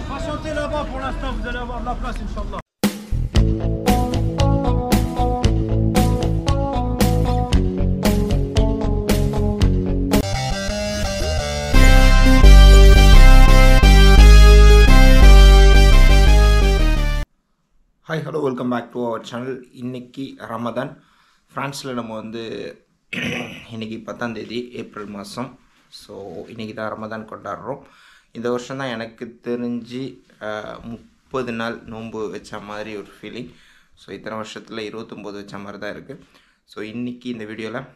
Patientez là-bas pour l'instant, vous allez avoir de la place, Inch'Allah. Hi, hello, welcome back to our channel. இன்னைக்கு ரமதான் ஃப்ரான்ஸில் நம்ம வந்து இன்னைக்கு 10ஆம் தேதி ஏப்ரல் மாதம். ஸோ இன்றைக்கி தான் ரமதான் கொண்டாடுறோம். இந்த வருஷம் தான் எனக்கு தெரிஞ்சு 30 நாள் நோன்பு வச்ச மாதிரி ஒரு ஃபீலிங். ஸோ இத்தனை வருஷத்தில் 29 வச்ச மாதிரி தான் இருக்குது. ஸோ இன்றைக்கி இந்த வீடியோவில்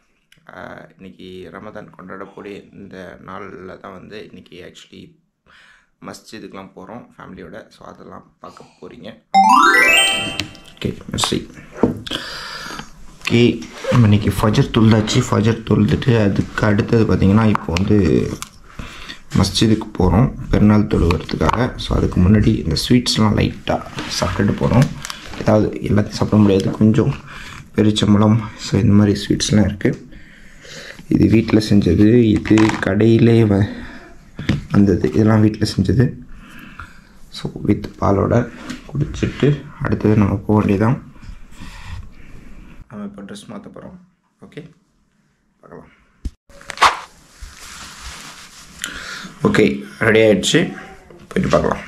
இன்றைக்கி ரமதான் கொண்டாடக்கூடிய இந்த நாளில் தான் வந்து இன்றைக்கி ஆக்சுவலி மஸ்ஜிதுக்கெலாம் போகிறோம் ஃபேமிலியோட. ஸோ அதெல்லாம் பார்க்க போகிறீங்க. ஓகே சரி, ஓகே நம்ம இன்றைக்கி ஃபஜர் தொழுதாச்சு. ஃபஜர் தொழுதுட்டு அதுக்கு அடுத்தது பார்த்திங்கன்னா இப்போ வந்து மஸ்ஜிதுக்கு போகிறோம் பெருநாள் தொழுகிறதுக்காக. ஸோ அதுக்கு முன்னாடி இந்த ஸ்வீட்ஸ்லாம் லைட்டாக சாப்பிட்டுட்டு போகிறோம். ஏதாவது எல்லாத்தையும் சாப்பிட முடியாது, கொஞ்சம் பெருச்சம்பழம், ஸோ இந்த மாதிரி ஸ்வீட்ஸ்லாம் இருக்குது. இது வீட்டில் செஞ்சது, இது கடையிலே வந்தது, இதெல்லாம் வீட்டில் செஞ்சது. ஸோ வித் பாலோட குடிச்சிட்டு அடுத்தது நம்ம போக வேண்டியதான். நம்ம இப்போ ட்ரெஸ் மாற்ற போகிறோம். ஓகே பார்க்கலாம். ஓகே ரெடி ஆகிடுச்சு, போயிட்டு பார்க்கலாம்.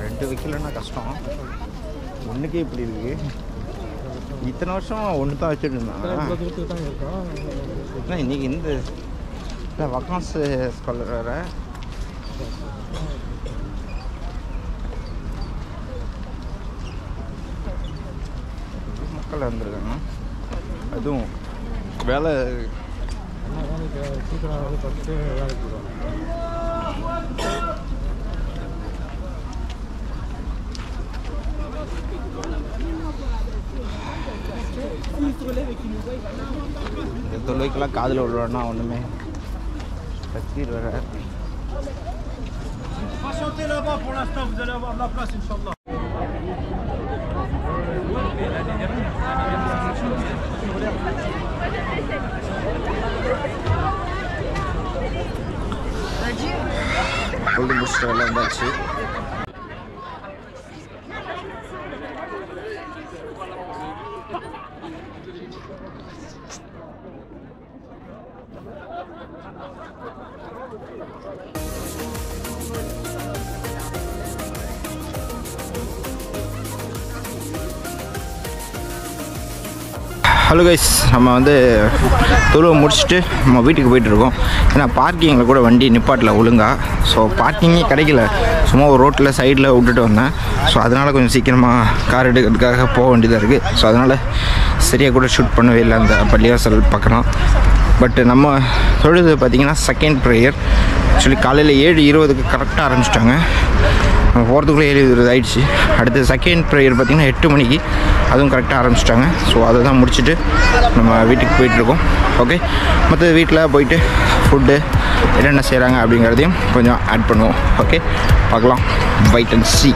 ரெண்டு வைக்கலன்னா கஷ்டம், ஒன்றுக்கே இப்படி இருக்குது. இத்தனை வருஷம் ஒன்று தான் வச்சுட்டு இருந்தான். இன்றைக்கி இந்த வக்கான்ஸ் ஸ்காலர் வேறு. மக்கள் வந்துருக்காங்க, அதுவும் வேலை இந்த தொலைக்கெல்லாம் காதில் விழுவானா ஒன்றுமே கத்திட்டு வர. Patientez là-bas pour l'instant, vous allez avoir de la place, Inch'Allah. தொழுது முடிச்சுட்டு வேலை வந்தாச்சு. ஹலோ கைஸ், நம்ம வந்து தொழுவை முடிச்சுட்டு நம்ம வீட்டுக்கு போயிட்டுருக்கோம். ஏன்னா பார்க்கிங்கில் கூட வண்டி நிப்பாட்டில் ஒழுங்கா. ஸோ பார்க்கிங்கே கிடைக்கல, சும்மா ஒரு ரோட்டில் சைடில் விட்டுட்டு வந்தேன். ஸோ அதனால் கொஞ்சம் சீக்கிரமாக கார் எடுக்கிறதுக்காக போக வேண்டியதாக இருக்குது. ஸோ அதனால் சரியாக கூட ஷூட் பண்ணவே இல்லை அந்த பள்ளிவாசல் பார்க்கலாம். பட் நம்ம தொழுது பார்த்திங்கன்னா செகண்ட் ப்ரேயர் ஆக்சுவலி காலையில் 7:20 கரெக்டாக ஆரம்பிச்சிட்டாங்க. நம்ம போகிறதுக்குள்ளே 7:20 ஆகிடுச்சு. அடுத்து செகண்ட் ப்ரேயர் பார்த்திங்கன்னா 8 மணிக்கு, அதுவும் கரெக்டாக ஆரம்பிச்சிட்டாங்க. ஸோ அதை தான் முடிச்சுட்டு நம்ம வீட்டுக்கு போயிட்டுருக்கோம். ஓகே, மற்ற வீட்டில் போயிட்டு ஃபுட்டு என்னென்ன செய்கிறாங்க அப்படிங்கிறதையும் கொஞ்சம் ஆட் பண்ணுவோம். ஓகே பார்க்கலாம், வெயிட் அண்ட் சீ.